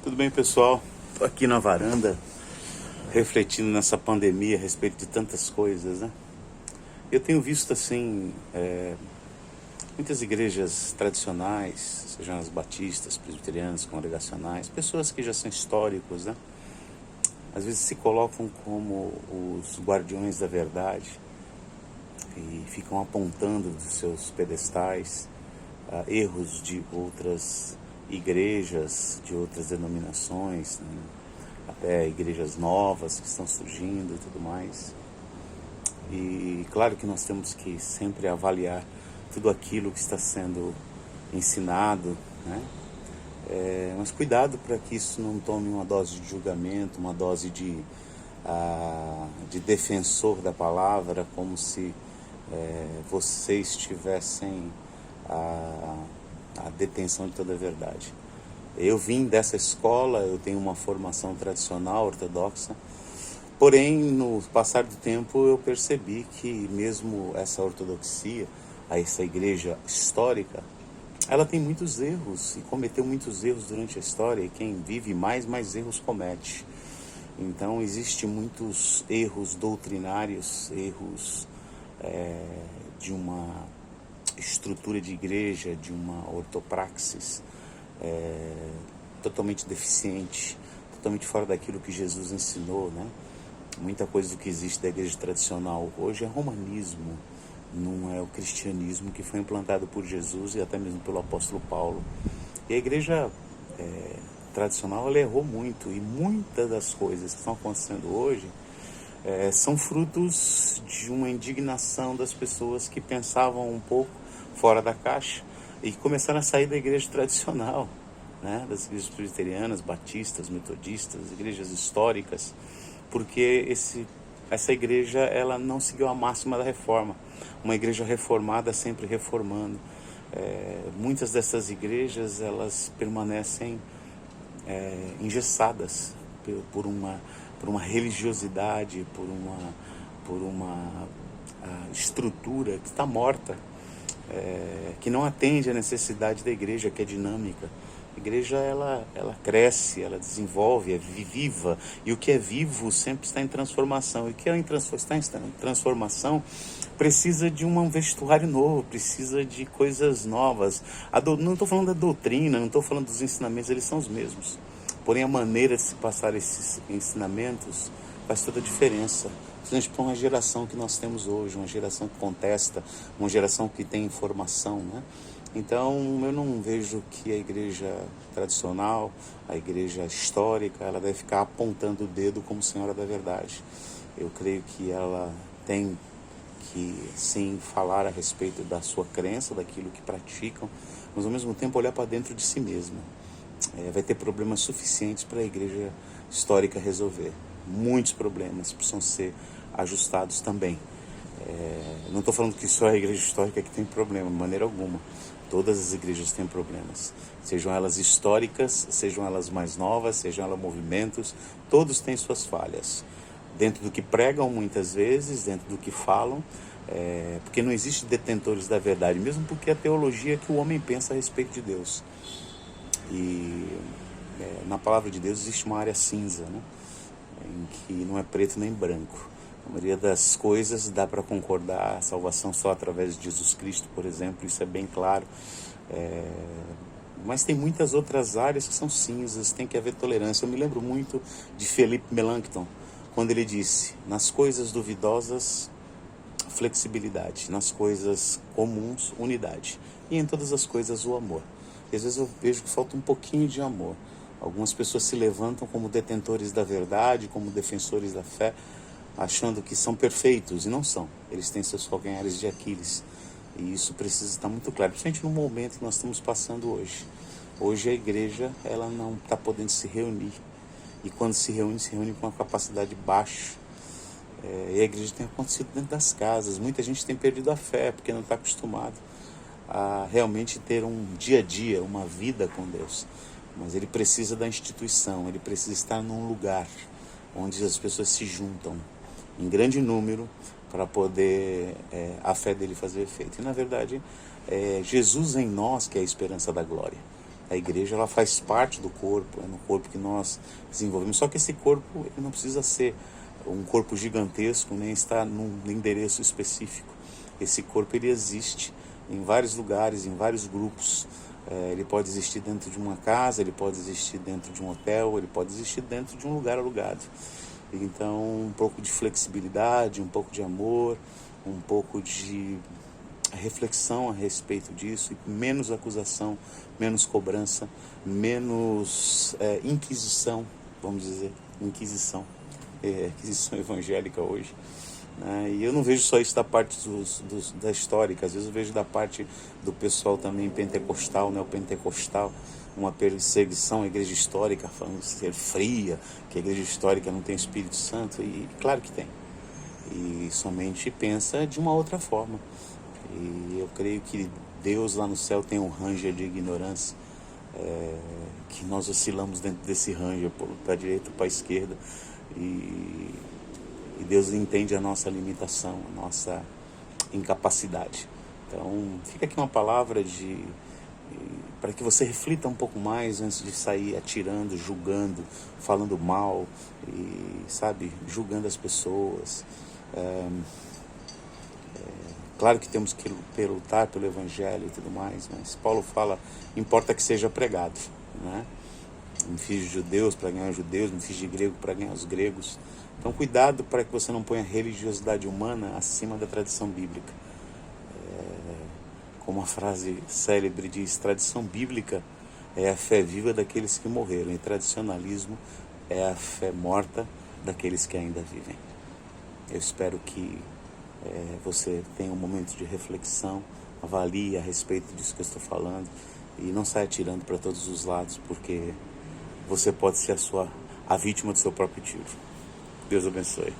Tudo bem, pessoal? Estou aqui na varanda, refletindo nessa pandemia a respeito de tantas coisas, né? Eu tenho visto, assim, muitas igrejas tradicionais, sejam as batistas, presbiterianas, congregacionais, pessoas que já são históricos, né? Às vezes se colocam como os guardiões da verdade e ficam apontando dos seus pedestais erros de outras igrejas, de outras denominações, né? Até igrejas novas que estão surgindo e tudo mais. E claro que nós temos que sempre avaliar tudo aquilo que está sendo ensinado, né? Mas cuidado para que isso não tome uma dose de julgamento, uma dose de defensor da palavra, como se vocês tivessem a detenção de toda a verdade. Eu vim dessa escola, eu tenho uma formação tradicional, ortodoxa, porém, no passar do tempo, eu percebi que mesmo essa ortodoxia, essa igreja histórica, ela tem muitos erros e cometeu muitos erros durante a história, e quem vive mais erros comete. Então, existem muitos erros doutrinários, erros de uma estrutura de igreja, de uma ortopraxis totalmente deficiente, totalmente fora daquilo que Jesus ensinou, né? Muita coisa do que existe da igreja tradicional hoje é romanismo, não é o cristianismo que foi implantado por Jesus e até mesmo pelo apóstolo Paulo. E a igreja tradicional, ela errou muito, e muitas das coisas que estão acontecendo hoje são frutos de uma indignação das pessoas que pensavam um pouco fora da caixa e começaram a sair da igreja tradicional, né? Das igrejas presbiterianas, batistas, metodistas, igrejas históricas, porque essa igreja, ela não seguiu a máxima da reforma. Uma igreja reformada sempre reformando. Muitas dessas igrejas, elas permanecem engessadas por uma religiosidade, por uma estrutura que está morta, que não atende à necessidade da igreja, que é dinâmica. A igreja, ela cresce, ela desenvolve, é viva, e o que é vivo sempre está em transformação, e o que está em transformação precisa de um vestuário novo, precisa de coisas novas. Não estou falando da doutrina, não estou falando dos ensinamentos, eles são os mesmos, porém a maneira de se passar esses ensinamentos faz toda a diferença, principalmente para uma geração que nós temos hoje, uma geração que contesta, uma geração que tem informação, né? Então, eu não vejo que a igreja tradicional, a igreja histórica, ela deve ficar apontando o dedo como senhora da verdade. Eu creio que ela tem que, sim, falar a respeito da sua crença, daquilo que praticam, mas ao mesmo tempo olhar para dentro de si mesma. Vai ter problemas suficientes para a igreja histórica resolver. Muitos problemas precisam ser ajustados também. Não estou falando que só a igreja histórica que tem problema, de maneira alguma. Todas as igrejas têm problemas, sejam elas históricas, sejam elas mais novas, sejam elas movimentos, todos têm suas falhas. Dentro do que pregam muitas vezes, dentro do que falam, porque não existe detentores da verdade, mesmo porque a teologia é que o homem pensa a respeito de Deus. E na palavra de Deus existe uma área cinza, né? Em que não é preto nem branco. A maioria das coisas dá para concordar, a salvação só através de Jesus Cristo, por exemplo, isso é bem claro. Mas tem muitas outras áreas que são cinzas, tem que haver tolerância. Eu me lembro muito de Philip Melanchthon, quando ele disse: nas coisas duvidosas, flexibilidade, nas coisas comuns, unidade, e em todas as coisas o amor. E às vezes eu vejo que falta um pouquinho de amor. Algumas pessoas se levantam como detentores da verdade, como defensores da fé, achando que são perfeitos, e não são. Eles têm seus calcanhares de Aquiles, e isso precisa estar muito claro, principalmente no momento que nós estamos passando hoje. Hoje a igreja, ela não está podendo se reunir, e quando se reúne com uma capacidade baixa. E a igreja tem acontecido dentro das casas. Muita gente tem perdido a fé, porque não está acostumado a realmente ter um dia a dia, uma vida com Deus. Mas ele precisa da instituição, ele precisa estar num lugar onde as pessoas se juntam em grande número para poder a fé dele fazer efeito. E na verdade, Jesus em nós que é a esperança da glória. A igreja, ela faz parte do corpo, é no corpo que nós desenvolvemos. Só que esse corpo, ele não precisa ser um corpo gigantesco, nem estar num endereço específico. Esse corpo, ele existe em vários lugares, em vários grupos. Ele pode existir dentro de uma casa, ele pode existir dentro de um hotel, ele pode existir dentro de um lugar alugado. Então, um pouco de flexibilidade, um pouco de amor, um pouco de reflexão a respeito disso, e menos acusação, menos cobrança, menos inquisição, vamos dizer, inquisição evangélica hoje, né? E eu não vejo só isso da parte da histórica, às vezes eu vejo da parte do pessoal também pentecostal, neopentecostal, uma perseguição à igreja histórica, falando ser fria, que a igreja histórica não tem Espírito Santo, e claro que tem, e somente pensa de uma outra forma. E eu creio que Deus lá no céu tem um ranger de ignorância, que nós oscilamos dentro desse ranger, para a direita, para a esquerda, e Deus entende a nossa limitação, a nossa incapacidade. Então, fica aqui uma palavra para que você reflita um pouco mais antes de sair atirando, julgando, falando mal, e, sabe, julgando as pessoas. Claro que temos que lutar pelo Evangelho e tudo mais, mas Paulo fala, importa que seja pregado, né? Me fiz de judeus para ganhar os judeus, me fiz de grego para ganhar os gregos. Então, cuidado para que você não ponha a religiosidade humana acima da tradição bíblica. Como a frase célebre diz, tradição bíblica é a fé viva daqueles que morreram, e tradicionalismo é a fé morta daqueles que ainda vivem. Eu espero que você tenha um momento de reflexão, avalie a respeito disso que eu estou falando, e não saia atirando para todos os lados, porque você pode ser a vítima do seu próprio tiro. Deus abençoe.